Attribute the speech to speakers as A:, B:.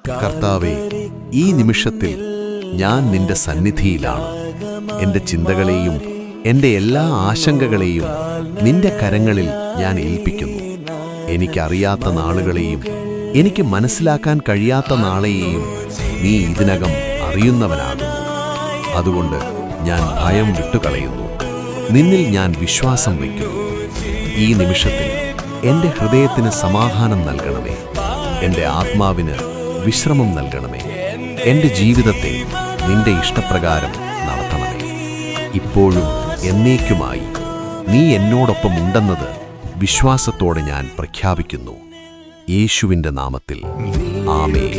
A: കർത്താവേ, ഈ നിമിഷത്തിൽ ഞാൻ നിന്റെ സന്നിധിയിലാണ്. എൻ്റെ ചിന്തകളെയും എൻ്റെ എല്ലാ ആശങ്കകളെയും നിന്റെ കരങ്ങളിൽ ഞാൻ ഏൽപ്പിക്കുന്നു. എനിക്കറിയാത്ത നാളുകളെയും എനിക്ക് മനസ്സിലാക്കാൻ കഴിയാത്ത നാളെയും നീ ഇതിനകം അറിയുന്നവനാകുന്നു. അതുകൊണ്ട് ഞാൻ ഭയം വിട്ടുകളയുന്നു. നിന്നിൽ ഞാൻ വിശ്വാസം വയ്ക്കുന്നു. ഈ നിമിഷത്തിൽ എൻ്റെ ഹൃദയത്തിന് സമാധാനം നൽകണമേ. എൻ്റെ ആത്മാവിന് വിശ്രമം നൽകണമേ. എൻ്റെ ജീവിതത്തെ നിന്റെ ഇഷ്ടപ്രകാരം നടത്തണമേ. ഇപ്പോഴും എന്നേക്കുമായി നീ എന്നോടൊപ്പം ഉണ്ടെന്നത് വിശ്വാസത്തോടെ ഞാൻ പ്രഖ്യാപിക്കുന്നു. യേശുവിൻ്റെ നാമത്തിൽ ആമേൻ.